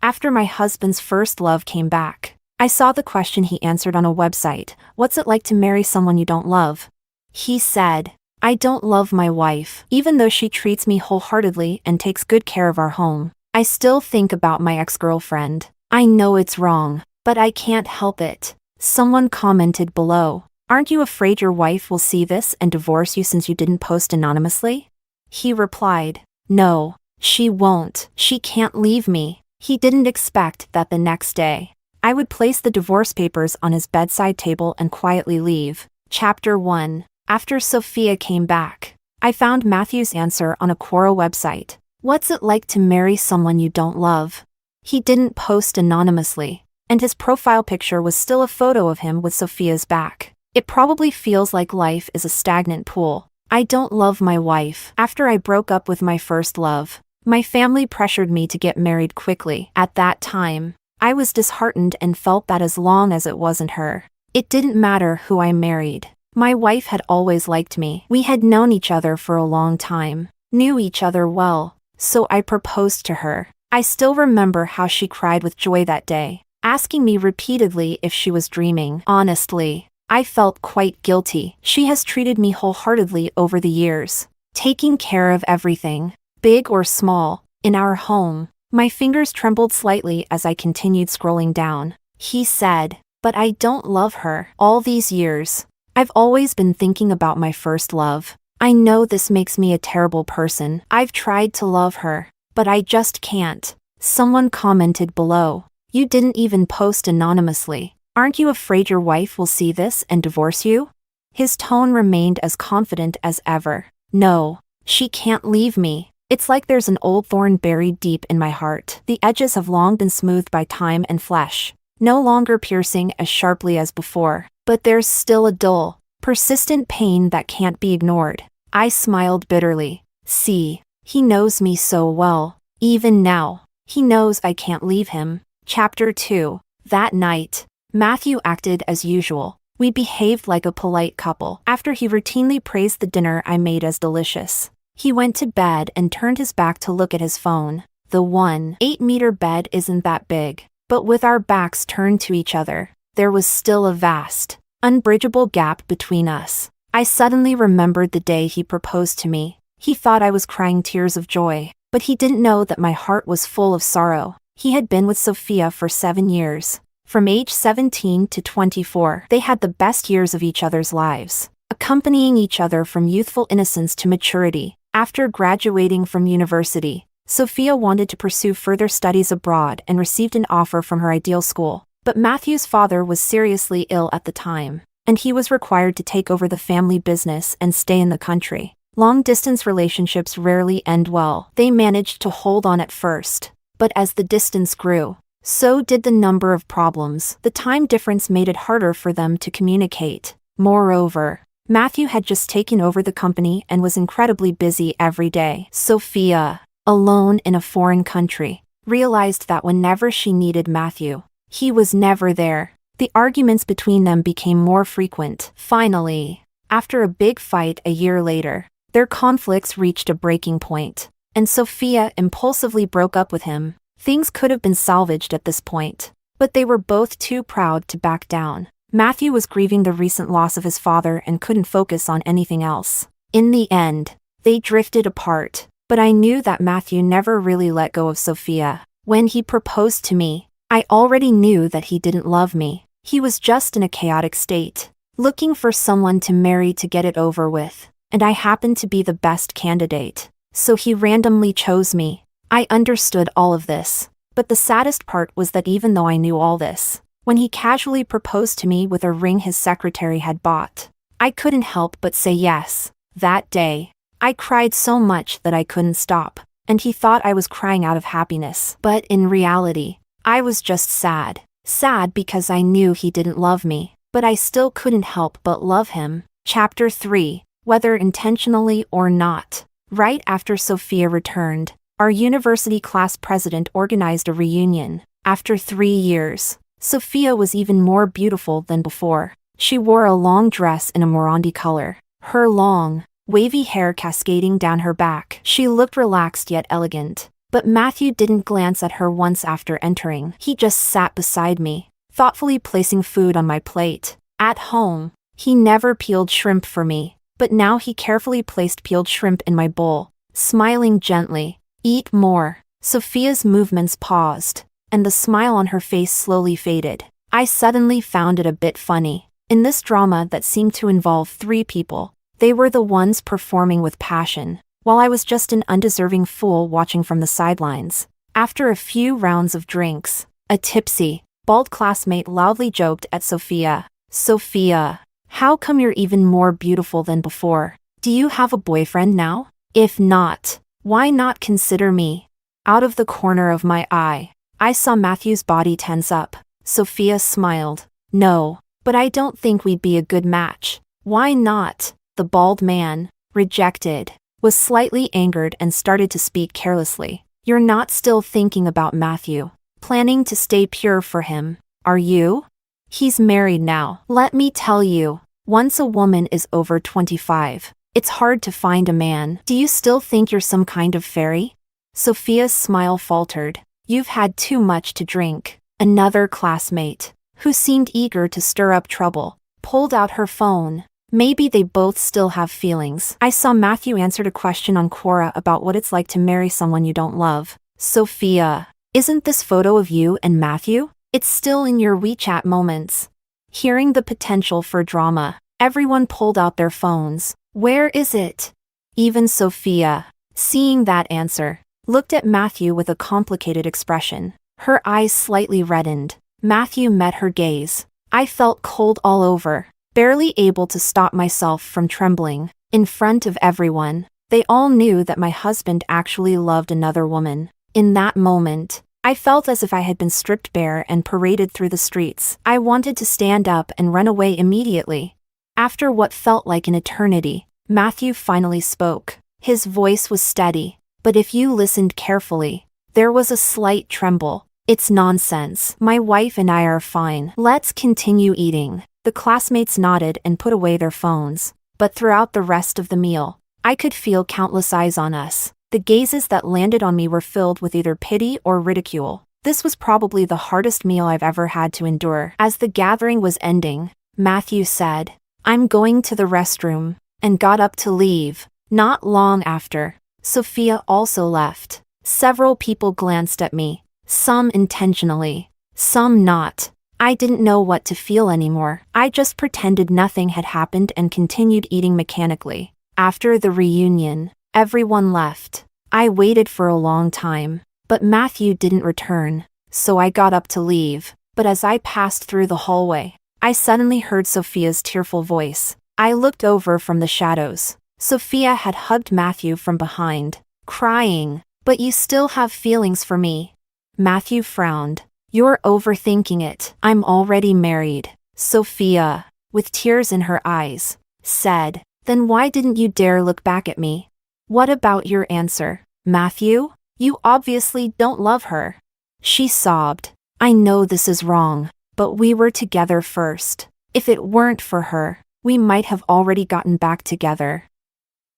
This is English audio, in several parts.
After my husband's first love came back, I saw the question he answered on a website: what's it like to marry someone you don't love? He said, I don't love my wife. Even though she treats me wholeheartedly and takes good care of our home, I still think about my ex-girlfriend. I know it's wrong, but I can't help it. Someone commented below, aren't you afraid your wife will see this and divorce you since you didn't post anonymously? He replied, no, she won't. She can't leave me. He didn't expect that the next day, I would place the divorce papers on his bedside table and quietly leave. Chapter 1. After Sophia came back, I found Matthew's answer on a Quora website. What's it like to marry someone you don't love? He didn't post anonymously, and his profile picture was still a photo of him with Sophia's back. It probably feels like life is a stagnant pool. I don't love my wife. After I broke up with my first love, my family pressured me to get married quickly. At that time, I was disheartened and felt that as long as it wasn't her, it didn't matter who I married. My wife had always liked me. We had known each other for a long time, knew each other well, so I proposed to her. I still remember how she cried with joy that day, asking me repeatedly if she was dreaming. Honestly, I felt quite guilty. She has treated me wholeheartedly over the years, taking care of everything, big or small, in our home. My fingers trembled slightly as I continued scrolling down. He said, but I don't love her. All these years, I've always been thinking about my first love. I know this makes me a terrible person. I've tried to love her, but I just can't. Someone commented below, you didn't even post anonymously. Aren't you afraid your wife will see this and divorce you? His tone remained as confident as ever. No, she can't leave me. It's like there's an old thorn buried deep in my heart. The edges have long been smoothed by time and flesh, no longer piercing as sharply as before. But there's still a dull, persistent pain that can't be ignored. I smiled bitterly. See, he knows me so well. Even now, he knows I can't leave him. Chapter 2. That night, Matthew acted as usual. We behaved like a polite couple. After he routinely praised the dinner I made as delicious, he went to bed and turned his back to look at his phone. The 1.8-meter bed isn't that big, but with our backs turned to each other, there was still a vast, unbridgeable gap between us. I suddenly remembered the day he proposed to me. He thought I was crying tears of joy, but he didn't know that my heart was full of sorrow. He had been with Sophia for 7 years. From age 17 to 24, they had the best years of each other's lives, accompanying each other from youthful innocence to maturity. After graduating from university, Sophia wanted to pursue further studies abroad and received an offer from her ideal school. But Matthew's father was seriously ill at the time, and he was required to take over the family business and stay in the country. Long-distance relationships rarely end well. They managed to hold on at first, but as the distance grew, so did the number of problems. The time difference made it harder for them to communicate. Moreover, Matthew had just taken over the company and was incredibly busy every day. Sophia, alone in a foreign country, realized that whenever she needed Matthew, he was never there. The arguments between them became more frequent. Finally, after a big fight a year later, their conflicts reached a breaking point, and Sophia impulsively broke up with him. Things could have been salvaged at this point, but they were both too proud to back down. Matthew was grieving the recent loss of his father and couldn't focus on anything else. In the end, they drifted apart, but I knew that Matthew never really let go of Sophia. When he proposed to me, I already knew that he didn't love me. He was just in a chaotic state, looking for someone to marry to get it over with, and I happened to be the best candidate, so he randomly chose me. I understood all of this, but the saddest part was that even though I knew all this, when he casually proposed to me with a ring his secretary had bought, I couldn't help but say yes. That day, I cried so much that I couldn't stop, and he thought I was crying out of happiness. But in reality, I was just sad. Sad because I knew he didn't love me, but I still couldn't help but love him. Chapter 3. Whether intentionally or not. Right after Sophia returned, our university class president organized a reunion. After 3 years, Sophia was even more beautiful than before. She wore a long dress in a Morandi color, her long, wavy hair cascading down her back. She looked relaxed yet elegant, But Matthew didn't glance at her once after entering. He just sat beside me, thoughtfully placing food on my plate. At home, he never peeled shrimp for me, but now he carefully placed peeled shrimp in my bowl, smiling gently. Eat more. Sophia's movements paused, and the smile on her face slowly faded. I suddenly found it a bit funny. In this drama that seemed to involve 3 people, they were the ones performing with passion, while I was just an undeserving fool watching from the sidelines. After a few rounds of drinks, a tipsy, bald classmate loudly joked at Sophia. "Sophia, how come you're even more beautiful than before? Do you have a boyfriend now? If not, why not consider me?" Out of the corner of my eye, I saw Matthew's body tense up. Sophia smiled. "No, but I don't think we'd be a good match." "Why not?" The bald man, rejected, was slightly angered and started to speak carelessly. "You're not still thinking about Matthew, planning to stay pure for him, are you? He's married now. Let me tell you, once a woman is over 25, it's hard to find a man. Do you still think you're some kind of fairy?" Sophia's smile faltered. "You've had too much to drink." Another classmate, who seemed eager to stir up trouble, pulled out her phone. Maybe they both still have feelings. I saw Matthew answered a question on Quora about what it's like to marry someone you don't love. "Sophia, isn't this photo of you and Matthew? It's still in your WeChat moments." Hearing the potential for drama, everyone pulled out their phones. "Where is it?" Even Sophia, seeing that answer, looked at Matthew with a complicated expression. Her eyes slightly reddened. Matthew met her gaze. I felt cold all over, barely able to stop myself from trembling. In front of everyone, they all knew that my husband actually loved another woman. In that moment, I felt as if I had been stripped bare and paraded through the streets. I wanted to stand up and run away immediately. After what felt like an eternity, Matthew finally spoke. His voice was steady, but if you listened carefully, there was a slight tremble. "It's nonsense. My wife and I are fine. Let's continue eating." The classmates nodded and put away their phones. But throughout the rest of the meal, I could feel countless eyes on us. The gazes that landed on me were filled with either pity or ridicule. This was probably the hardest meal I've ever had to endure. As the gathering was ending, Matthew said, "I'm going to the restroom," and got up to leave. Not long after, Sophia also left. Several people glanced at me, some intentionally, some not. I didn't know what to feel anymore. I just pretended nothing had happened and continued eating mechanically. After the reunion, everyone left. I waited for a long time, but Matthew didn't return, so I got up to leave. But as I passed through the hallway, I suddenly heard Sophia's tearful voice. I looked over from the shadows. Sophia had hugged Matthew from behind, crying. "But you still have feelings for me." Matthew frowned. "You're overthinking it. I'm already married." Sophia, with tears in her eyes, said, "Then why didn't you dare look back at me? What about your answer, Matthew? You obviously don't love her." She sobbed. "I know this is wrong, but we were together first. If it weren't for her, we might have already gotten back together."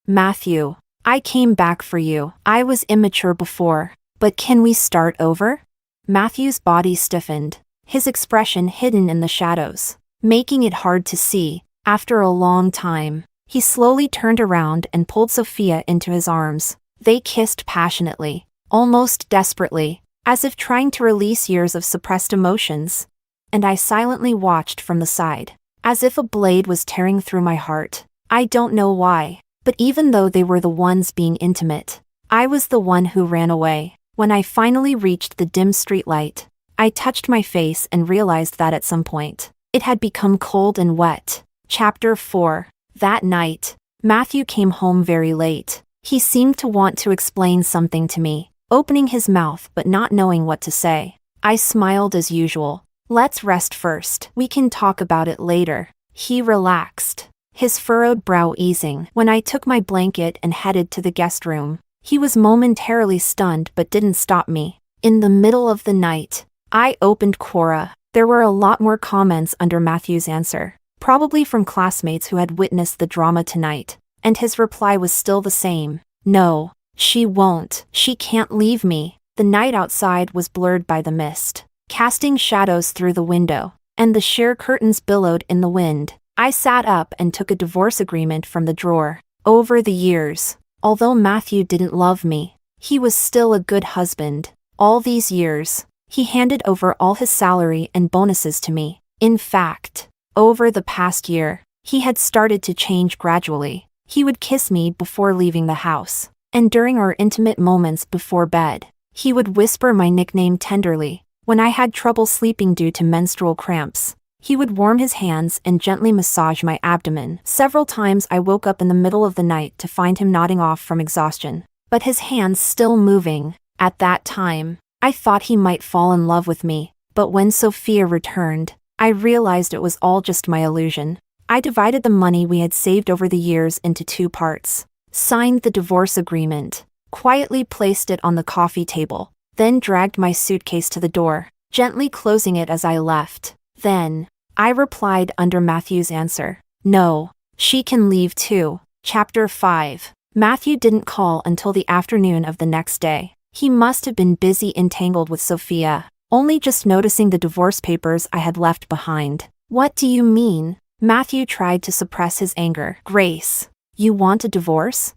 "Matthew, I came back for you. I was immature before, but can we start over?" Matthew's body stiffened, his expression hidden in the shadows, making it hard to see. After a long time, he slowly turned around and pulled Sophia into his arms. They kissed passionately, almost desperately, as if trying to release years of suppressed emotions. And I silently watched from the side, as if a blade was tearing through my heart. I don't know why, but even though they were the ones being intimate, I was the one who ran away. When I finally reached the dim streetlight, I touched my face and realized that at some point, it had become cold and wet. Chapter 4. That night, Matthew came home very late. He seemed to want to explain something to me, opening his mouth but not knowing what to say. I smiled as usual. "Let's rest first. We can talk about it later." He relaxed, his furrowed brow easing. When I took my blanket and headed to the guest room, he was momentarily stunned but didn't stop me. In the middle of the night, I opened Quora. There were a lot more comments under Matthew's answer, probably from classmates who had witnessed the drama tonight, and his reply was still the same. "No, She won't. She can't leave me. The night outside was blurred by the mist, casting shadows through the window, and the sheer curtains billowed in the wind. I sat up and took a divorce agreement from the drawer. Over the years, although Matthew didn't love me, he was still a good husband. All these years, he handed over all his salary and bonuses to me. In fact, over the past year, he had started to change gradually. He would kiss me before leaving the house, and during our intimate moments before bed, he would whisper my nickname tenderly. When I had trouble sleeping due to menstrual cramps, he would warm his hands and gently massage my abdomen. Several times I woke up in the middle of the night to find him nodding off from exhaustion, but his hands still moving. At that time, I thought he might fall in love with me, but when Sophia returned, I realized it was all just my illusion. I divided the money we had saved over the years into 2 parts, signed the divorce agreement, quietly placed it on the coffee table, then dragged my suitcase to the door, gently closing it as I left. Then, I replied under Matthew's answer, "No, she can leave too." Chapter 5. Matthew didn't call until the afternoon of the next day. He must have been busy entangled with Sophia, only just noticing the divorce papers I had left behind. "What do you mean?" Matthew tried to suppress his anger. "Grace, you want a divorce?"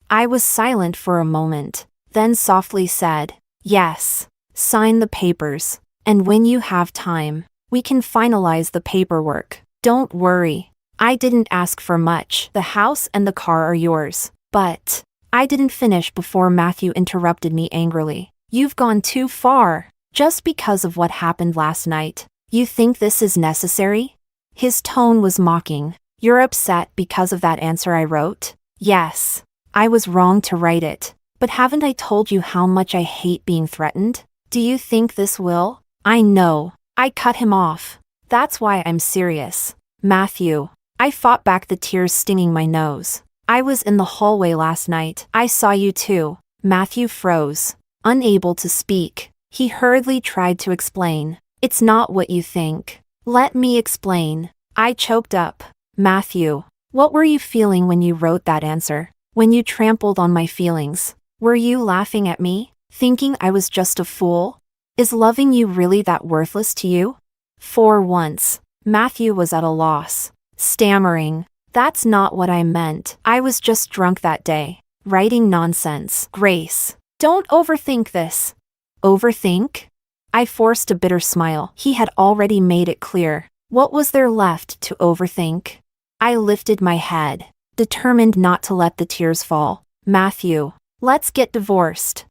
I was silent for a moment, then softly said, "Yes, sign the papers, and when you have time, we can finalize the paperwork. Don't worry, I didn't ask for much. The house and the car are yours." But I didn't finish before Matthew interrupted me angrily. "You've gone too far. Just because of what happened last night, you think this is necessary?" His tone was mocking. "You're upset because of that answer I wrote?" "Yes. I was wrong to write it. But haven't I told you how much I hate being threatened? Do you think this will?" "I know." I cut him off. "That's why I'm serious, Matthew." I fought back, the tears stinging my nose. "I was in the hallway last night. I saw you too." Matthew froze, unable to speak. He hurriedly tried to explain. "It's not what you think." "Let me explain." I choked up. "Matthew, what were you feeling when you wrote that answer? When you trampled on my feelings? Were you laughing at me, thinking I was just a fool? Is loving you really that worthless to you?" For once, Matthew was at a loss, stammering, "That's not what I meant. I was just drunk that day, writing nonsense." "Grace, don't overthink this." "Overthink?" I forced a bitter smile. He had already made it clear. What was there left to overthink? I lifted my head, determined not to let the tears fall. "Matthew, let's get divorced."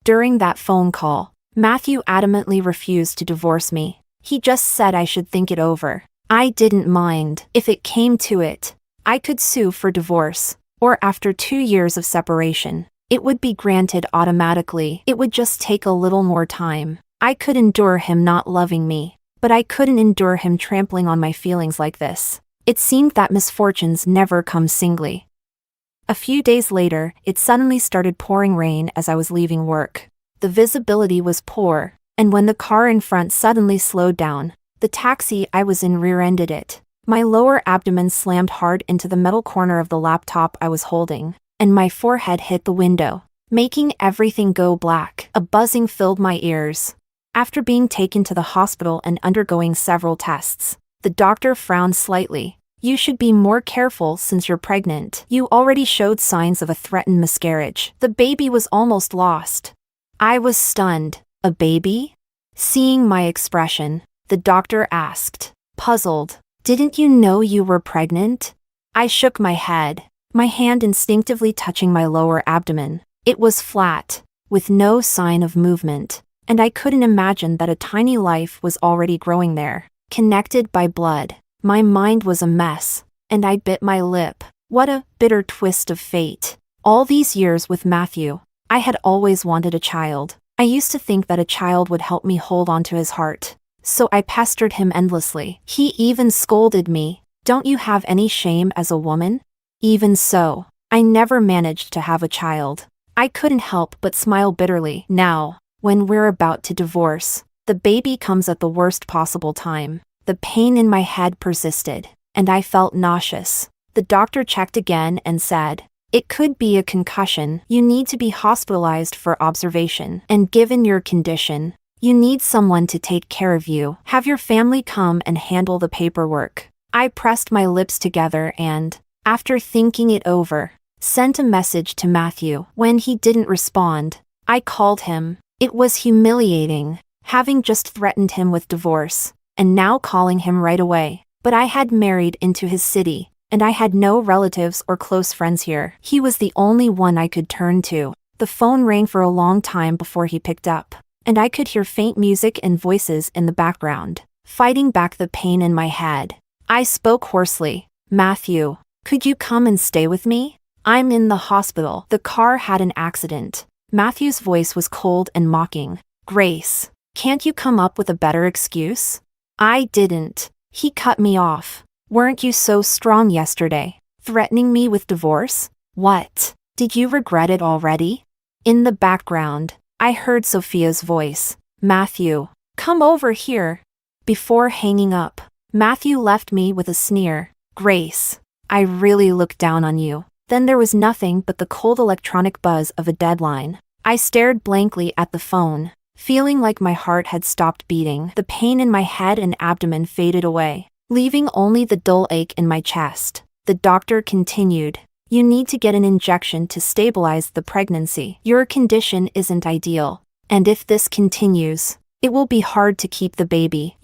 During that phone call, Matthew adamantly refused to divorce me. He just said I should think it over. I didn't mind. If it came to it, I could sue for divorce, or after 2 years of separation, it would be granted automatically. It would just take a little more time. I could endure him not loving me, but I couldn't endure him trampling on my feelings like this. It seemed that misfortunes never come singly. A few days later, it suddenly started pouring rain as I was leaving work. The visibility was poor, and when the car in front suddenly slowed down, the taxi I was in rear-ended it. My lower abdomen slammed hard into the metal corner of the laptop I was holding, and my forehead hit the window, making everything go black. A buzzing filled my ears. After being taken to the hospital and undergoing several tests, the doctor frowned slightly. "You should be more careful since you're pregnant. You already showed signs of a threatened miscarriage. The baby was almost lost." I was stunned. "A baby?" Seeing my expression, the doctor asked, puzzled, "Didn't you know you were pregnant?" I shook my head, my hand instinctively touching my lower abdomen. It was flat, with no sign of movement, and I couldn't imagine that a tiny life was already growing there, connected by blood. My mind was a mess, and I bit my lip. What a bitter twist of fate. All these years with Matthew, I had always wanted a child. I used to think that a child would help me hold on to his heart. So I pestered him endlessly. He even scolded me. "Don't you have any shame as a woman?" Even so, I never managed to have a child. I couldn't help but smile bitterly. Now, when we're about to divorce, the baby comes at the worst possible time. The pain in my head persisted, and I felt nauseous. The doctor checked again and said, It could be a concussion. You need to be hospitalized for observation. And given your condition, you need someone to take care of you. Have your family come and handle the paperwork. I pressed my lips together and, after thinking it over, sent a message to Matthew. When he didn't respond, I called him. It was humiliating, having just threatened him with divorce, and now calling him right away. But I had married into his city, and I had no relatives or close friends here. He was the only one I could turn to. The phone rang for a long time before he picked up, and I could hear faint music and voices in the background, fighting back the pain in my head. I spoke hoarsely. Matthew, could you come and stay with me? I'm in the hospital. The car had an accident. Matthew's voice was cold and mocking. Grace, can't you come up with a better excuse? I didn't. He cut me off. Weren't you so strong yesterday, threatening me with divorce? What? Did you regret it already? In the background, I heard Sophia's voice. Matthew, come over here. Before hanging up, Matthew left me with a sneer. Grace, I really looked down on you. Then there was nothing but the cold electronic buzz of a deadline. I stared blankly at the phone, feeling like my heart had stopped beating. The pain in my head and abdomen faded away, leaving only the dull ache in my chest. The doctor continued. You need to get an injection to stabilize the pregnancy. Your condition isn't ideal, and if this continues, it will be hard to keep the baby.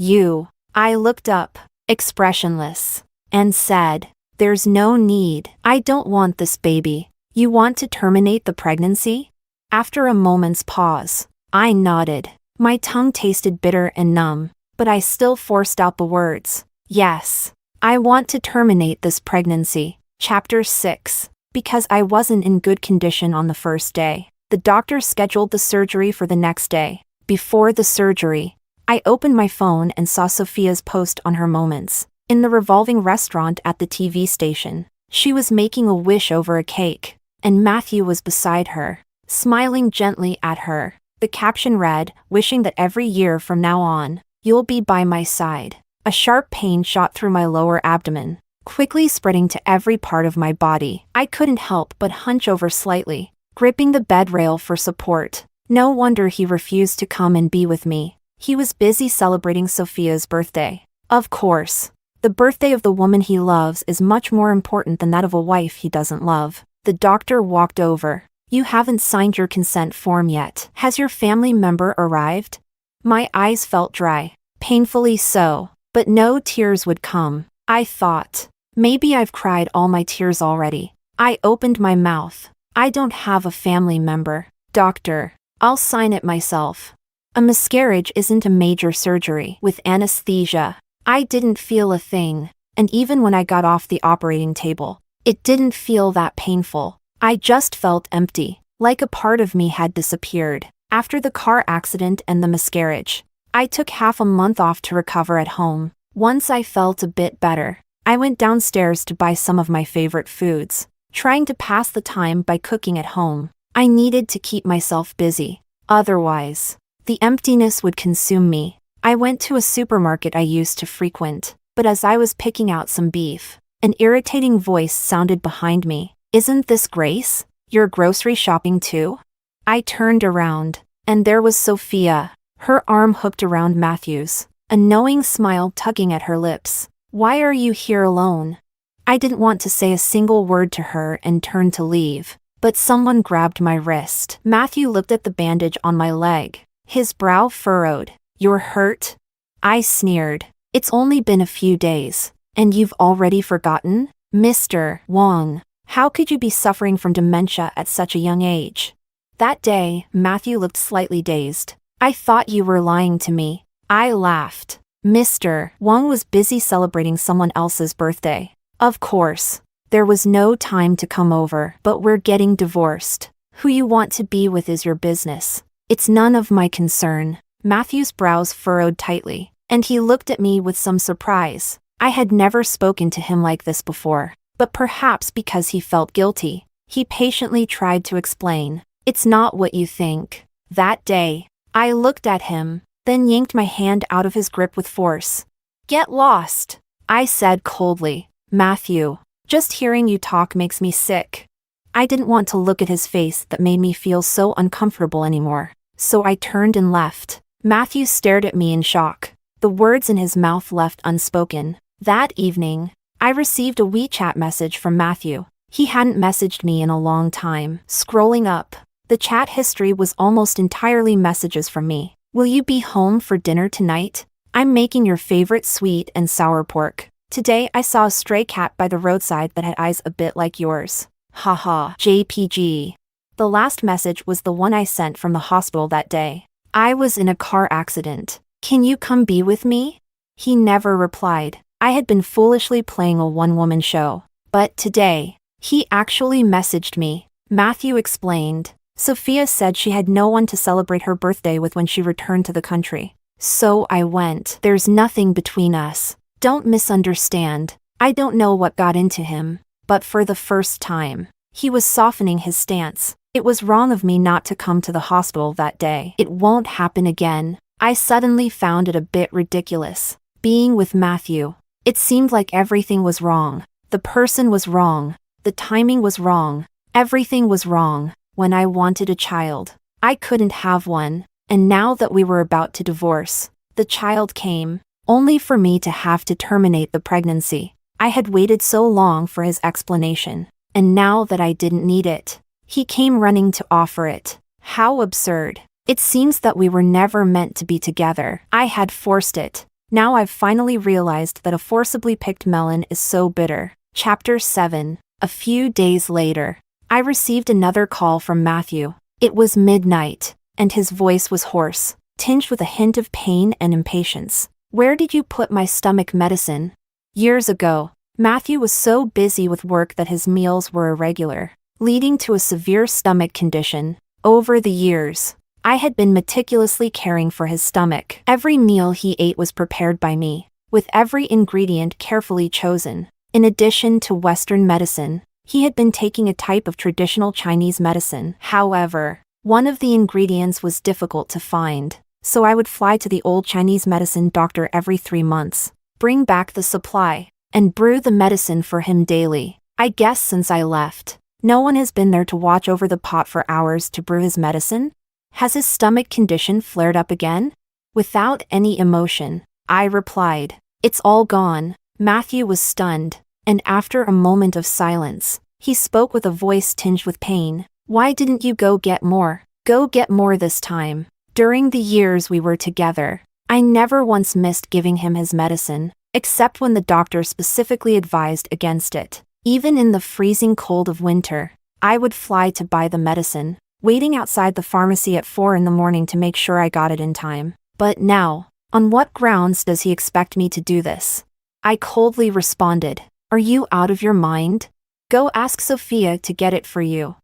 I looked up, expressionless, and said, there's no need. I don't want this baby. You want to terminate the pregnancy? After a moment's pause, I nodded. My tongue tasted bitter and numb, but I still forced out the words. Yes, I want to terminate this pregnancy. Chapter 6. Because I wasn't in good condition on the first day, the doctor scheduled the surgery for the next day. Before the surgery, I opened my phone and saw Sophia's post on her moments. In the revolving restaurant at the TV station, she was making a wish over a cake, and Matthew was beside her, smiling gently at her. The caption read, wishing that every year from now on, you'll be by my side. A sharp pain shot through my lower abdomen, quickly spreading to every part of my body. I couldn't help but hunch over slightly, gripping the bed rail for support. No wonder he refused to come and be with me. He was busy celebrating Sophia's birthday. Of course. The birthday of the woman he loves is much more important than that of a wife he doesn't love. The doctor walked over. You haven't signed your consent form yet. Has your family member arrived? My eyes felt dry, painfully so, but no tears would come. I thought, maybe I've cried all my tears already. I opened my mouth. I don't have a family member. Doctor, I'll sign it myself. A miscarriage isn't a major surgery with anesthesia. I didn't feel a thing, and even when I got off the operating table, it didn't feel that painful. I just felt empty, like a part of me had disappeared. After the car accident and the miscarriage, I took half a month off to recover at home. Once I felt a bit better, I went downstairs to buy some of my favorite foods, trying to pass the time by cooking at home. I needed to keep myself busy, otherwise, the emptiness would consume me. I went to a supermarket I used to frequent, but as I was picking out some beef, an irritating voice sounded behind me. Isn't this Grace? You're grocery shopping too? I turned around, and there was Sophia, her arm hooked around Matthew's, a knowing smile tugging at her lips. Why are you here alone? I didn't want to say a single word to her and turned to leave, but someone grabbed my wrist. Matthew looked at the bandage on my leg, his brow furrowed. You're hurt? I sneered. It's only been a few days, and you've already forgotten? Mr. Wong, how could you be suffering from dementia at such a young age? That day, Matthew looked slightly dazed. I thought you were lying to me. I laughed. Mr. Wong was busy celebrating someone else's birthday. Of course. There was no time to come over, but we're getting divorced. Who you want to be with is your business. It's none of my concern. Matthew's brows furrowed tightly, and he looked at me with some surprise. I had never spoken to him like this before, but perhaps because he felt guilty, he patiently tried to explain. It's not what you think. That day, I looked at him, then yanked my hand out of his grip with force. Get lost, I said coldly. Matthew, just hearing you talk makes me sick. I didn't want to look at his face that made me feel so uncomfortable anymore, so I turned and left. Matthew stared at me in shock, the words in his mouth left unspoken. That evening, I received a WeChat message from Matthew. He hadn't messaged me in a long time. Scrolling up, the chat history was almost entirely messages from me. Will you be home for dinner tonight? I'm making your favorite sweet and sour pork. Today I saw a stray cat by the roadside that had eyes a bit like yours. Haha, JPG. The last message was the one I sent from the hospital that day. I was in a car accident. Can you come be with me? He never replied. I had been foolishly playing a one-woman show. But today, he actually messaged me. Matthew explained. Sophia said she had no one to celebrate her birthday with when she returned to the country. So I went. There's nothing between us. Don't misunderstand. I don't know what got into him. But for the first time, he was softening his stance. It was wrong of me not to come to the hospital that day. It won't happen again. I suddenly found it a bit ridiculous. Being with Matthew. It seemed like everything was wrong. The person was wrong. The timing was wrong. Everything was wrong. When I wanted a child, I couldn't have one. And now that we were about to divorce, the child came, only for me to have to terminate the pregnancy. I had waited so long for his explanation. And now that I didn't need it, he came running to offer it. How absurd. It seems that we were never meant to be together. I had forced it. Now I've finally realized that a forcibly picked melon is so bitter. Chapter 7. A few days later, I received another call from Matthew. It was midnight, and his voice was hoarse, tinged with a hint of pain and impatience. Where did you put my stomach medicine? Years ago, Matthew was so busy with work that his meals were irregular, leading to a severe stomach condition. Over the years, I had been meticulously caring for his stomach. Every meal he ate was prepared by me, with every ingredient carefully chosen. In addition to Western medicine, he had been taking a type of traditional Chinese medicine. However, one of the ingredients was difficult to find, so I would fly to the old Chinese medicine doctor every 3 months, bring back the supply, and brew the medicine for him daily. I guess since I left, no one has been there to watch over the pot for hours to brew his medicine. Has his stomach condition flared up again? Without any emotion, I replied, It's all gone. Matthew was stunned, and after a moment of silence, he spoke with a voice tinged with pain. Why didn't you go get more? Go get more this time. During the years we were together, I never once missed giving him his medicine, except when the doctor specifically advised against it. Even in the freezing cold of winter, I would fly to buy the medicine, waiting outside the pharmacy at 4 in the morning to make sure I got it in time. But now, on what grounds does he expect me to do this? I coldly responded, Are you out of your mind? Go ask Sophia to get it for you.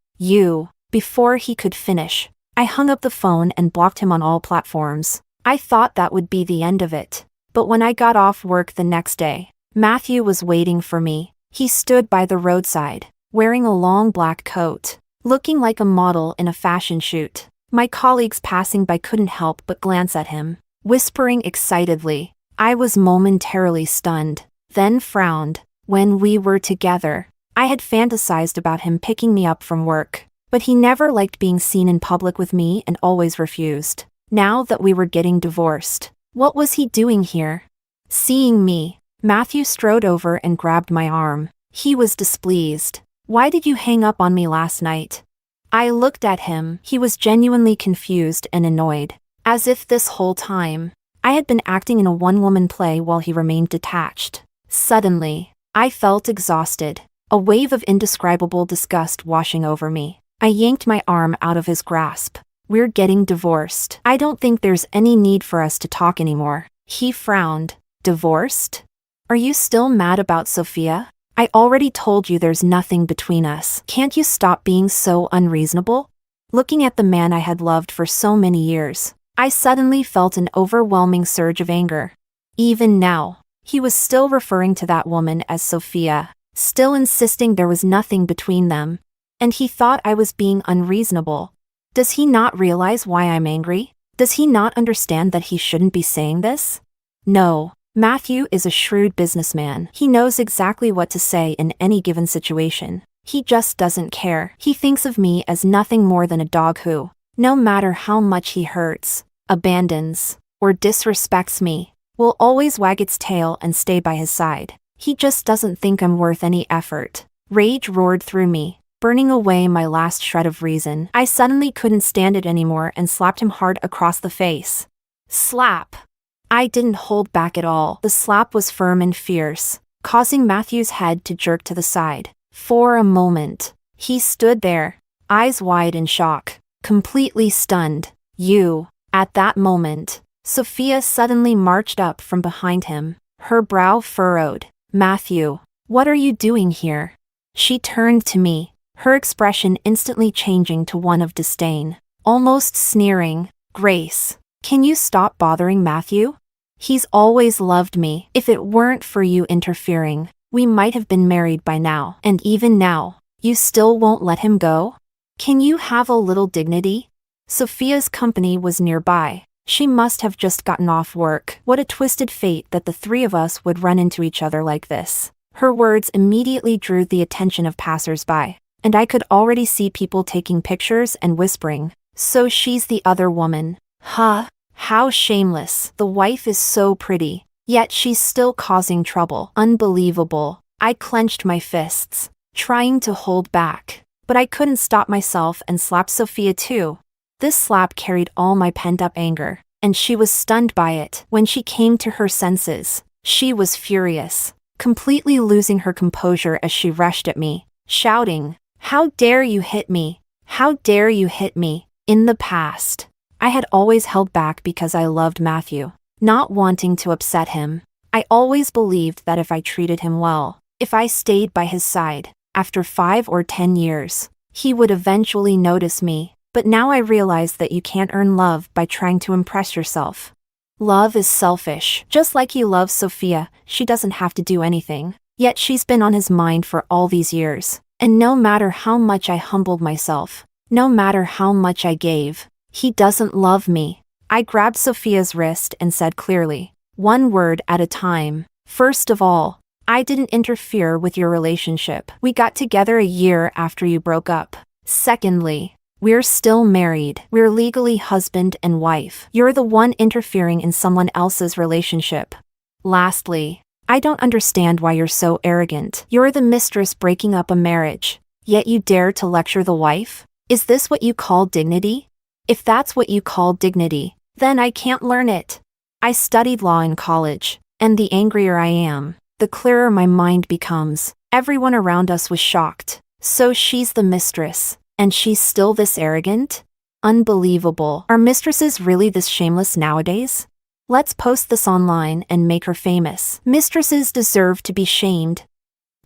Before he could finish, I hung up the phone and blocked him on all platforms. I thought that would be the end of it. But when I got off work the next day, Matthew was waiting for me. He stood by the roadside, wearing a long black coat, looking like a model in a fashion shoot. My colleagues passing by couldn't help but glance at him, whispering excitedly. I was momentarily stunned, then frowned. When we were together, I had fantasized about him picking me up from work, but he never liked being seen in public with me and always refused. Now that we were getting divorced, what was he doing here? Seeing me, Matthew strode over and grabbed my arm. He was displeased. Why did you hang up on me last night? I looked at him. He was genuinely confused and annoyed, as if this whole time, I had been acting in a one-woman play while he remained detached. Suddenly, I felt exhausted, a wave of indescribable disgust washing over me. I yanked my arm out of his grasp. We're getting divorced. I don't think there's any need for us to talk anymore. He frowned. Divorced? Are you still mad about Sophia? I already told you there's nothing between us. Can't you stop being so unreasonable? Looking at the man I had loved for so many years, I suddenly felt an overwhelming surge of anger. Even now, he was still referring to that woman as Sophia, still insisting there was nothing between them. And he thought I was being unreasonable. Does he not realize why I'm angry? Does he not understand that he shouldn't be saying this? No. Matthew is a shrewd businessman. He knows exactly what to say in any given situation. He just doesn't care. He thinks of me as nothing more than a dog who, no matter how much he hurts, abandons, or disrespects me, will always wag its tail and stay by his side. He just doesn't think I'm worth any effort. Rage roared through me, burning away my last shred of reason. I suddenly couldn't stand it anymore and slapped him hard across the face. Slap! I didn't hold back at all. The slap was firm and fierce, causing Matthew's head to jerk to the side. For a moment, he stood there, eyes wide in shock, completely stunned. At that moment, Sophia suddenly marched up from behind him, her brow furrowed. Matthew, what are you doing here? She turned to me, her expression instantly changing to one of disdain, almost sneering. Grace, can you stop bothering Matthew? He's always loved me. If it weren't for you interfering, we might have been married by now. And even now, you still won't let him go? Can you have a little dignity? Sophia's company was nearby. She must have just gotten off work. What a twisted fate that the three of us would run into each other like this. Her words immediately drew the attention of passers-by, and I could already see people taking pictures and whispering, "So she's the other woman. Huh? How shameless. The wife is so pretty, yet she's still causing trouble. Unbelievable." I clenched my fists, trying to hold back, but I couldn't stop myself and slapped Sophia too. This slap carried all my pent-up anger, and she was stunned by it. When she came to her senses, she was furious, completely losing her composure as she rushed at me, shouting, "How dare you hit me? How dare you hit me?" In the past, I had always held back because I loved Matthew, not wanting to upset him. I always believed that if I treated him well, if I stayed by his side, after 5 or 10 years, he would eventually notice me. But now I realize that you can't earn love by trying to impress yourself. Love is selfish. Just like he loves Sophia, she doesn't have to do anything. Yet she's been on his mind for all these years. And no matter how much I humbled myself, no matter how much I gave, he doesn't love me. I grabbed Sophia's wrist and said clearly, one word at a time. First of all, I didn't interfere with your relationship. We got together a year after you broke up. Secondly, we're still married. We're legally husband and wife. You're the one interfering in someone else's relationship. Lastly, I don't understand why you're so arrogant. You're the mistress breaking up a marriage, yet you dare to lecture the wife? Is this what you call dignity? If that's what you call dignity, then I can't learn it. I studied law in college, and the angrier I am, the clearer my mind becomes. Everyone around us was shocked. So she's the mistress, and she's still this arrogant? Unbelievable. Are mistresses really this shameless nowadays? Let's post this online and make her famous. Mistresses deserve to be shamed.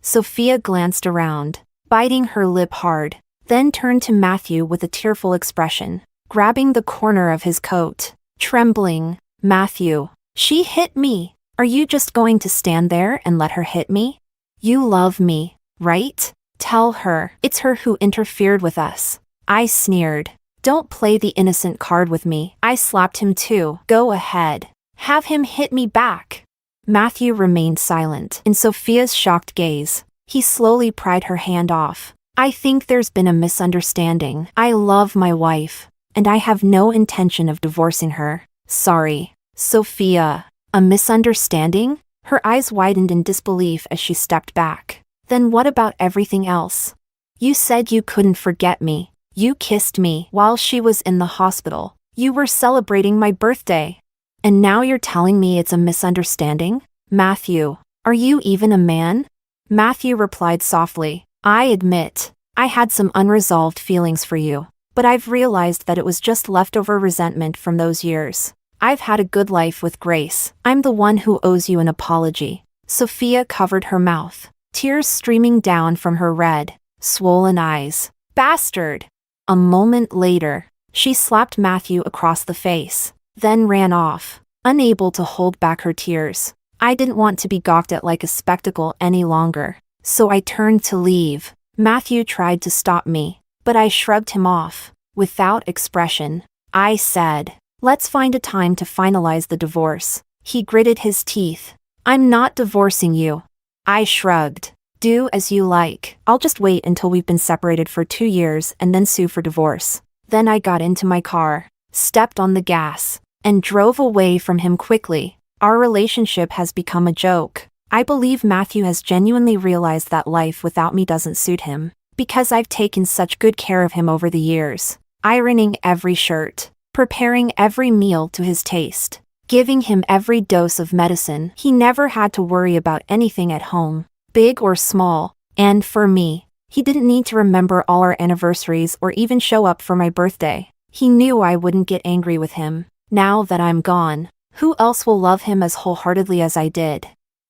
Sophia glanced around, biting her lip hard, then turned to Matthew with a tearful expression, grabbing the corner of his coat. Trembling, "Matthew, she hit me. Are you just going to stand there and let her hit me? You love me, right? Tell her it's her who interfered with us." I sneered. "Don't play the innocent card with me." I slapped him too. "Go ahead. Have him hit me back." Matthew remained silent. In Sophia's shocked gaze, he slowly pried her hand off. "I think there's been a misunderstanding. I love my wife, and I have no intention of divorcing her. Sorry." "Sophia, a misunderstanding?" Her eyes widened in disbelief as she stepped back. "Then what about everything else? You said you couldn't forget me. You kissed me while she was in the hospital. You were celebrating my birthday. And now you're telling me it's a misunderstanding? Matthew, are you even a man?" Matthew replied softly, "I admit, I had some unresolved feelings for you, but I've realized that it was just leftover resentment from those years. I've had a good life with Grace. I'm the one who owes you an apology." Sophia covered her mouth, tears streaming down from her red, swollen eyes. "Bastard!" A moment later, she slapped Matthew across the face, then ran off, unable to hold back her tears. I didn't want to be gawked at like a spectacle any longer, so I turned to leave. Matthew tried to stop me, but I shrugged him off. Without expression, I said, "Let's find a time to finalize the divorce." He gritted his teeth. "I'm not divorcing you." I shrugged. Do as you like. I'll just wait until we've been separated for 2 years and then sue for divorce. Then I got into my car, stepped on the gas, and drove away from him quickly. Our relationship has become a joke. I believe Matthew has genuinely realized that life without me doesn't suit him, because I've taken such good care of him over the years, ironing every shirt, preparing every meal to his taste, giving him every dose of medicine. He never had to worry about anything at home, big or small, and for me, he didn't need to remember all our anniversaries or even show up for my birthday. He knew I wouldn't get angry with him. Now that I'm gone, who else will love him as wholeheartedly as I did?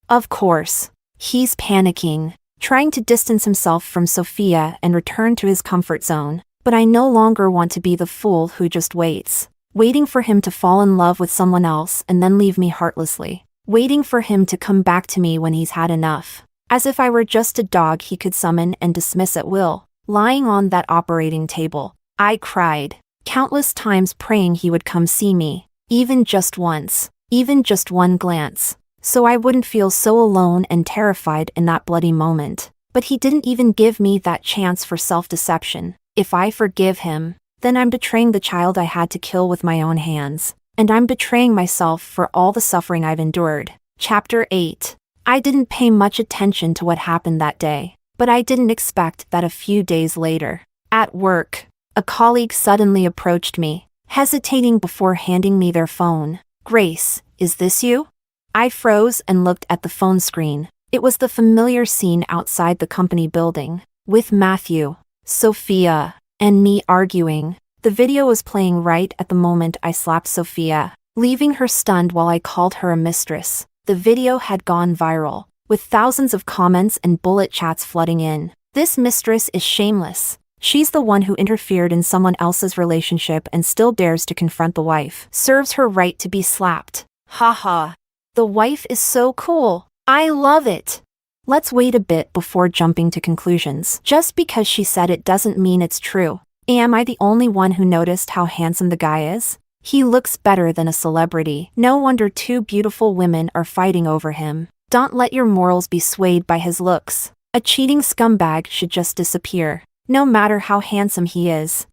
Of course. He's panicking, trying to distance himself from Sophia and return to his comfort zone. But I no longer want to be the fool who just waits, waiting for him to fall in love with someone else and then leave me heartlessly, waiting for him to come back to me when he's had enough, as if I were just a dog he could summon and dismiss at will. Lying on that operating table, I cried, countless times praying he would come see me, even just once, even just one glance, so I wouldn't feel so alone and terrified in that bloody moment. But he didn't even give me that chance for self-deception. If I forgive him, then I'm betraying the child I had to kill with my own hands, and I'm betraying myself for all the suffering I've endured. Chapter 8. I didn't pay much attention to what happened that day, but I didn't expect that a few days later, at work, a colleague suddenly approached me, hesitating before handing me their phone. "Grace, is this you?" I froze and looked at the phone screen. It was the familiar scene outside the company building, with Matthew, Sophia, and me arguing. The video was playing right at the moment I slapped Sophia, leaving her stunned while I called her a mistress. The video had gone viral, with thousands of comments and bullet chats flooding in. "This mistress is shameless. She's the one who interfered in someone else's relationship and still dares to confront the wife. Serves her right to be slapped. Haha. The wife is so cool. I love it." Let's wait a bit before jumping to conclusions. Just because she said it doesn't mean it's true. Am I the only one who noticed how handsome the guy is? He looks better than a celebrity. No wonder two beautiful women are fighting over him. Don't let your morals be swayed by his looks. A cheating scumbag should just disappear, no matter how handsome he is.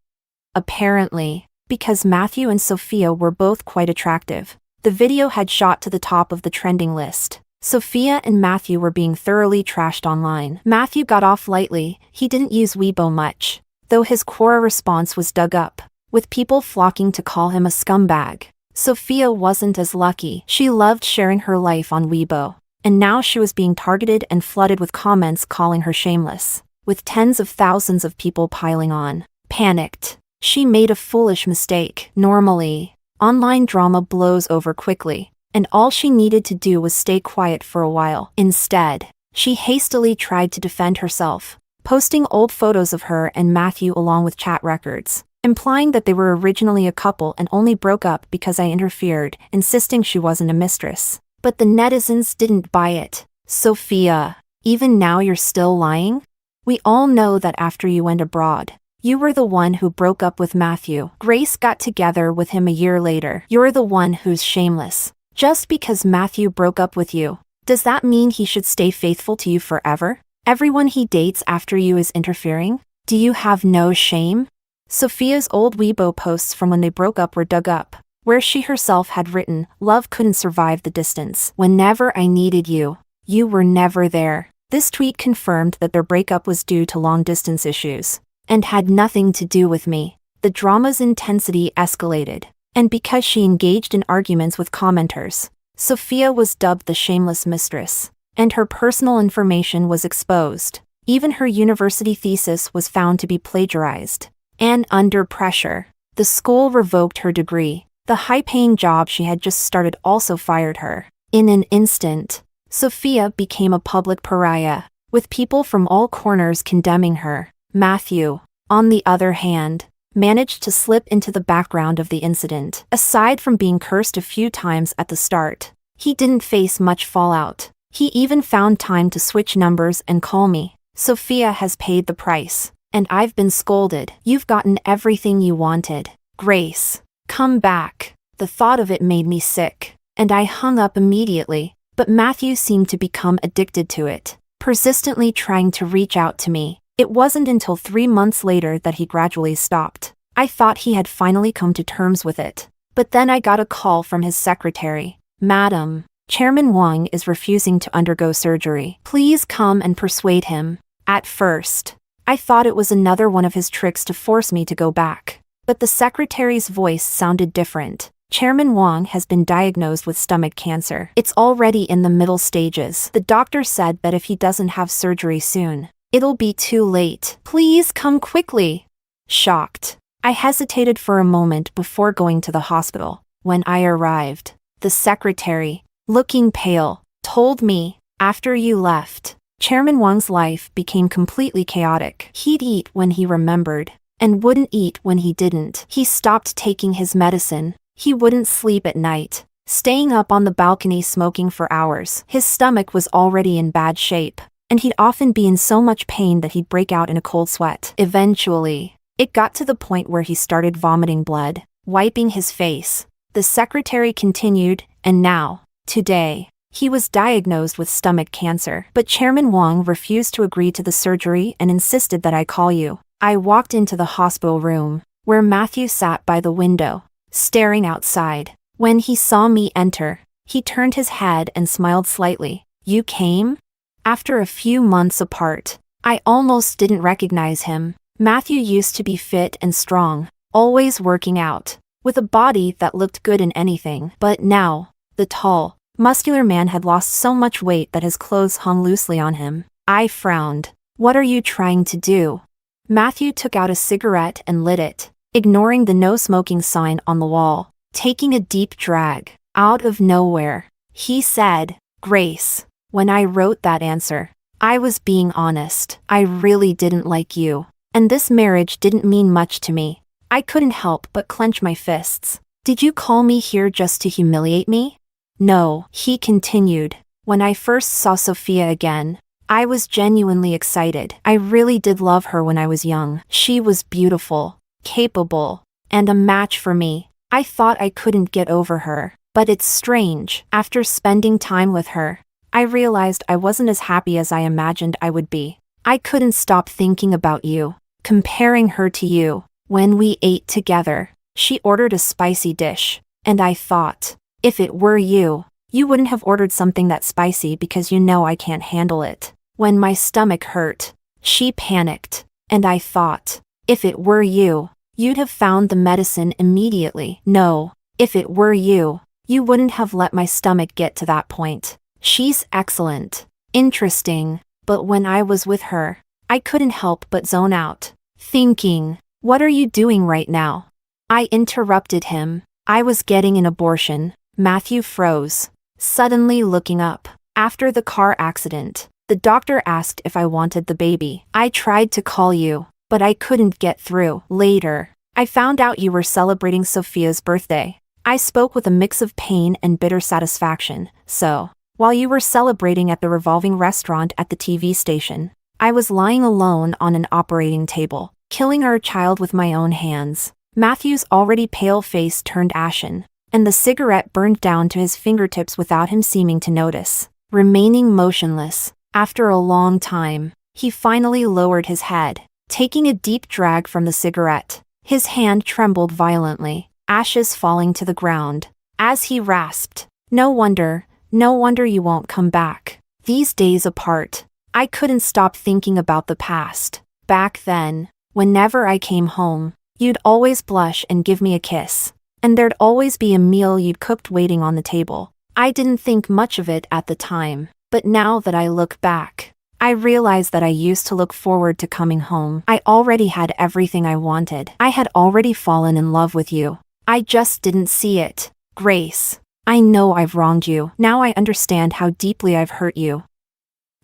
Apparently, because Matthew and Sophia were both quite attractive, the video had shot to the top of the trending list. Sophia and Matthew were being thoroughly trashed online. Matthew got off lightly. He didn't use Weibo much, though his Quora response was dug up, with people flocking to call him a scumbag. Sophia wasn't as lucky. She loved sharing her life on Weibo, and now she was being targeted and flooded with comments calling her shameless, with tens of thousands of people piling on. Panicked, she made a foolish mistake. Normally, online drama blows over quickly, and all she needed to do was stay quiet for a while. Instead, she hastily tried to defend herself, posting old photos of her and Matthew along with chat records, implying that they were originally a couple and only broke up because I interfered, insisting she wasn't a mistress. But the netizens didn't buy it. "Sophia, even now you're still lying? We all know that after you went abroad, you were the one who broke up with Matthew. Grace got together with him a year later. You're the one who's shameless. Just because Matthew broke up with you, does that mean he should stay faithful to you forever? Everyone he dates after you is interfering? Do you have no shame?" Sophia's old Weibo posts from when they broke up were dug up, where she herself had written, "Love couldn't survive the distance. Whenever I needed you, you were never there." This tweet confirmed that their breakup was due to long-distance issues, and had nothing to do with me. The drama's intensity escalated, and because she engaged in arguments with commenters, Sophia was dubbed the shameless mistress, and her personal information was exposed. Even her university thesis was found to be plagiarized. And under pressure, the school revoked her degree. The high-paying job she had just started also fired her. In an instant, Sophia became a public pariah, with people from all corners condemning her. Matthew, on the other hand, managed to slip into the background of the incident. Aside from being cursed a few times at the start, he didn't face much fallout. He even found time to switch numbers and call me. "Sophia has paid the price, and I've been scolded. You've gotten everything you wanted. Grace, come back." The thought of it made me sick, and I hung up immediately, but Matthew seemed to become addicted to it. persistently trying to reach out to me. It wasn't until 3 months later that he gradually stopped. I thought he had finally come to terms with it. But then I got a call from his secretary. Madam, Chairman Wang is refusing to undergo surgery. Please come and persuade him. At first, I thought it was another one of his tricks to force me to go back. But the secretary's voice sounded different. Chairman Wang has been diagnosed with stomach cancer. It's already in the middle stages. The doctor said that if he doesn't have surgery soon, it'll be too late. Please come quickly. Shocked, I hesitated for a moment before going to the hospital. When I arrived, the secretary, looking pale, told me, after you left, Chairman Wang's life became completely chaotic. He'd eat when he remembered, and wouldn't eat when he didn't. He stopped taking his medicine. He wouldn't sleep at night, staying up on the balcony smoking for hours. His stomach was already in bad shape, and he'd often be in so much pain that he'd break out in a cold sweat. Eventually, it got to the point where he started vomiting blood, wiping his face. The secretary continued, and now, today, he was diagnosed with stomach cancer. But Chairman Wang refused to agree to the surgery and insisted that I call you. I walked into the hospital room, where Matthew sat by the window, staring outside. When he saw me enter, he turned his head and smiled slightly. You came? After a few months apart, I almost didn't recognize him. Matthew used to be fit and strong, always working out, with a body that looked good in anything. But now, the tall, muscular man had lost so much weight that his clothes hung loosely on him. I frowned. What are you trying to do? Matthew took out a cigarette and lit it, ignoring the no smoking sign on the wall. Taking a deep drag, out of nowhere, he said, Grace, when I wrote that answer, I was being honest. I really didn't like you, and this marriage didn't mean much to me. I couldn't help but clench my fists. Did you call me here just to humiliate me? No, he continued. When I first saw Sophia again, I was genuinely excited. I really did love her when I was young. She was beautiful, capable, and a match for me. I thought I couldn't get over her. But it's strange. After spending time with her, I realized I wasn't as happy as I imagined I would be. I couldn't stop thinking about you, comparing her to you. When we ate together, she ordered a spicy dish, and I thought, if it were you, you wouldn't have ordered something that spicy because you know I can't handle it. When my stomach hurt, she panicked, and I thought, if it were you, you'd have found the medicine immediately. No, if it were you, you wouldn't have let my stomach get to that point. She's excellent, interesting, but when I was with her, I couldn't help but zone out, thinking, what are you doing right now? I interrupted him. I was getting an abortion. Matthew froze, suddenly looking up. After the car accident, the doctor asked if I wanted the baby. I tried to call you, but I couldn't get through. Later, I found out you were celebrating Sophia's birthday. I spoke with a mix of pain and bitter satisfaction. So, while you were celebrating at the revolving restaurant at the TV station, I was lying alone on an operating table, killing our child with my own hands. Matthew's already pale face turned ashen, and the cigarette burned down to his fingertips without him seeming to notice. Remaining motionless, after a long time, he finally lowered his head, taking a deep drag from the cigarette. His hand trembled violently, ashes falling to the ground. As he rasped, no wonder you won't come back. These days apart, I couldn't stop thinking about the past. Back then, whenever I came home, you'd always blush and give me a kiss. And there'd always be a meal you'd cooked waiting on the table. I didn't think much of it at the time, but now that I look back, I realize that I used to look forward to coming home. I already had everything I wanted. I had already fallen in love with you. I just didn't see it. Grace, I know I've wronged you. Now I understand how deeply I've hurt you.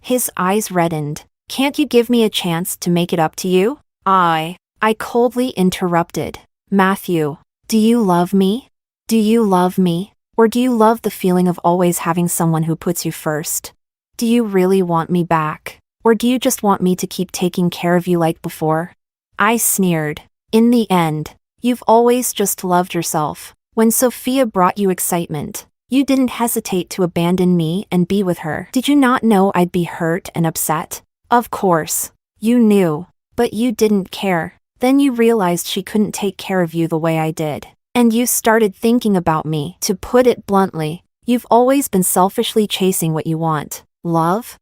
His eyes reddened. Can't you give me a chance to make it up to you? I coldly interrupted. Matthew, do you love me? Do you love me? Or do you love the feeling of always having someone who puts you first? Do you really want me back? Or do you just want me to keep taking care of you like before? I sneered. In the end, you've always just loved yourself. When Sophia brought you excitement, You didn't hesitate to abandon me and be with her. Did you not know I'd be hurt and upset? Of course. You knew. But you didn't care. Then you realized she couldn't take care of you the way I did. And you started thinking about me. To put it bluntly, you've always been selfishly chasing what you want. Love?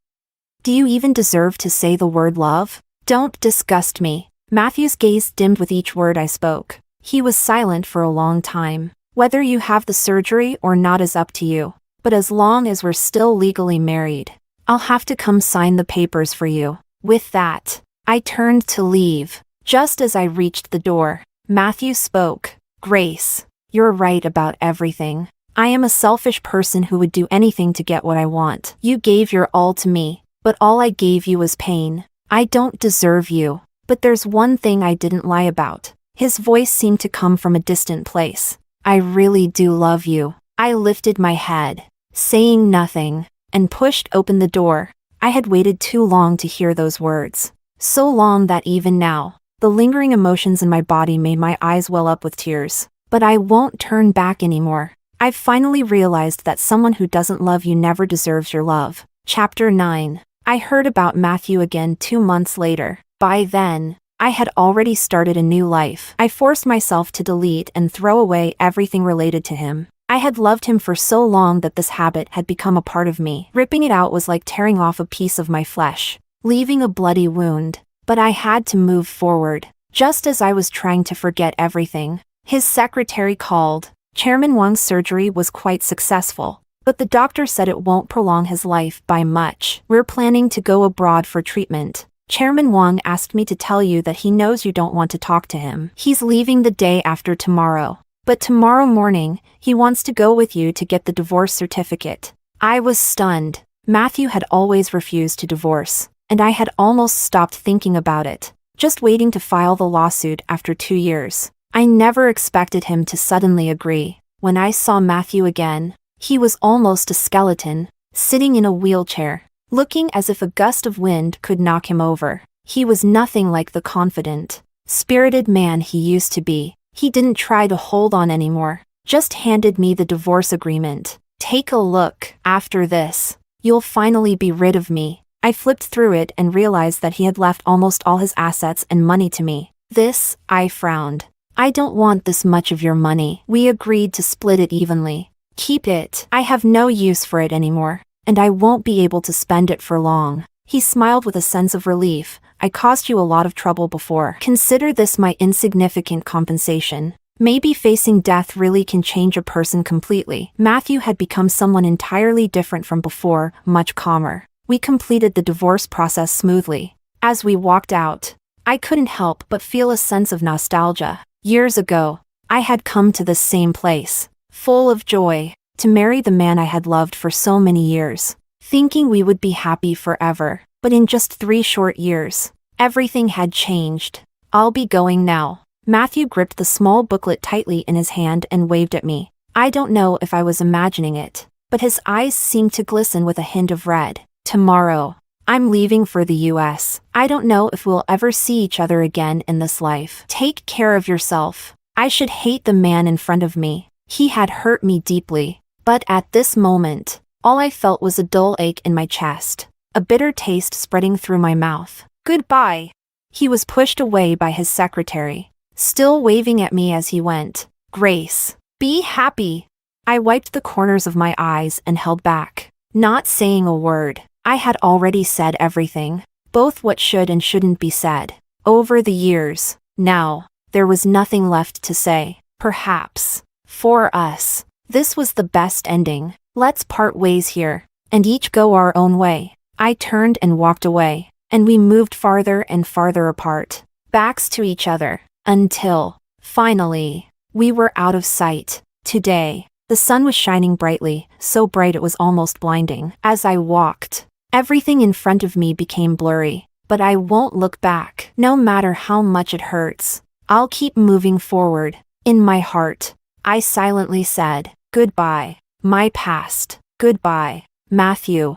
Do you even deserve to say the word love? Don't disgust me. Matthew's gaze dimmed with each word I spoke. He was silent for a long time. Whether you have the surgery or not is up to you. But as long as we're still legally married, I'll have to come sign the papers for you. With that, I turned to leave. Just as I reached the door, Matthew spoke. Grace, you're right about everything. I am a selfish person who would do anything to get what I want. You gave your all to me, but all I gave you was pain. I don't deserve you. But there's one thing I didn't lie about. His voice seemed to come from a distant place. I really do love you. I lifted my head, saying nothing, and pushed open the door. I had waited too long to hear those words. So long that even now, the lingering emotions in my body made my eyes well up with tears. But I won't turn back anymore. I've finally realized that someone who doesn't love you never deserves your love. Chapter 9. I heard about Matthew again 2 months later. By then, I had already started a new life. I forced myself to delete and throw away everything related to him. I had loved him for so long that this habit had become a part of me. Ripping it out was like tearing off a piece of my flesh, leaving a bloody wound. But I had to move forward. Just as I was trying to forget everything, his secretary called. Chairman Wang's surgery was quite successful, but the doctor said it won't prolong his life by much. We're planning to go abroad for treatment. Chairman Wang asked me to tell you that he knows you don't want to talk to him. He's leaving the day after tomorrow. But tomorrow morning, he wants to go with you to get the divorce certificate. I was stunned. Matthew had always refused to divorce, and I had almost stopped thinking about it, just waiting to file the lawsuit after 2 years. I never expected him to suddenly agree. When I saw Matthew again, he was almost a skeleton, sitting in a wheelchair, looking as if a gust of wind could knock him over. He was nothing like the confident, spirited man he used to be. He didn't try to hold on anymore, just handed me the divorce agreement. Take a look. After this, you'll finally be rid of me. I flipped through it and realized that he had left almost all his assets and money to me. This, I frowned. I don't want this much of your money. We agreed to split it evenly. Keep it. I have no use for it anymore, and I won't be able to spend it for long. He smiled with a sense of relief. I caused you a lot of trouble before. Consider this my insignificant compensation. Maybe facing death really can change a person completely. Matthew had become someone entirely different from before, much calmer. We completed the divorce process smoothly. As we walked out, I couldn't help but feel a sense of nostalgia. Years ago, I had come to this same place, full of joy, to marry the man I had loved for so many years, thinking we would be happy forever. But in just 3 short years, everything had changed. I'll be going now. Matthew gripped the small booklet tightly in his hand and waved at me. I don't know if I was imagining it, but his eyes seemed to glisten with a hint of red. Tomorrow, I'm leaving for the US. I don't know if we'll ever see each other again in this life. Take care of yourself. I should hate the man in front of me. He had hurt me deeply. But at this moment, all I felt was a dull ache in my chest, a bitter taste spreading through my mouth. Goodbye. He was pushed away by his secretary, still waving at me as he went. Grace, be happy. I wiped the corners of my eyes and held back, not saying a word. I had already said everything, both what should and shouldn't be said. Over the years, now, there was nothing left to say. Perhaps, for us, this was the best ending. Let's part ways here, and each go our own way. I turned and walked away, and we moved farther and farther apart, backs to each other, until, finally, we were out of sight. Today, the sun was shining brightly, so bright it was almost blinding. As I walked, everything in front of me became blurry, but I won't look back. No matter how much it hurts, I'll keep moving forward. In my heart, I silently said, goodbye, my past. Goodbye, Matthew.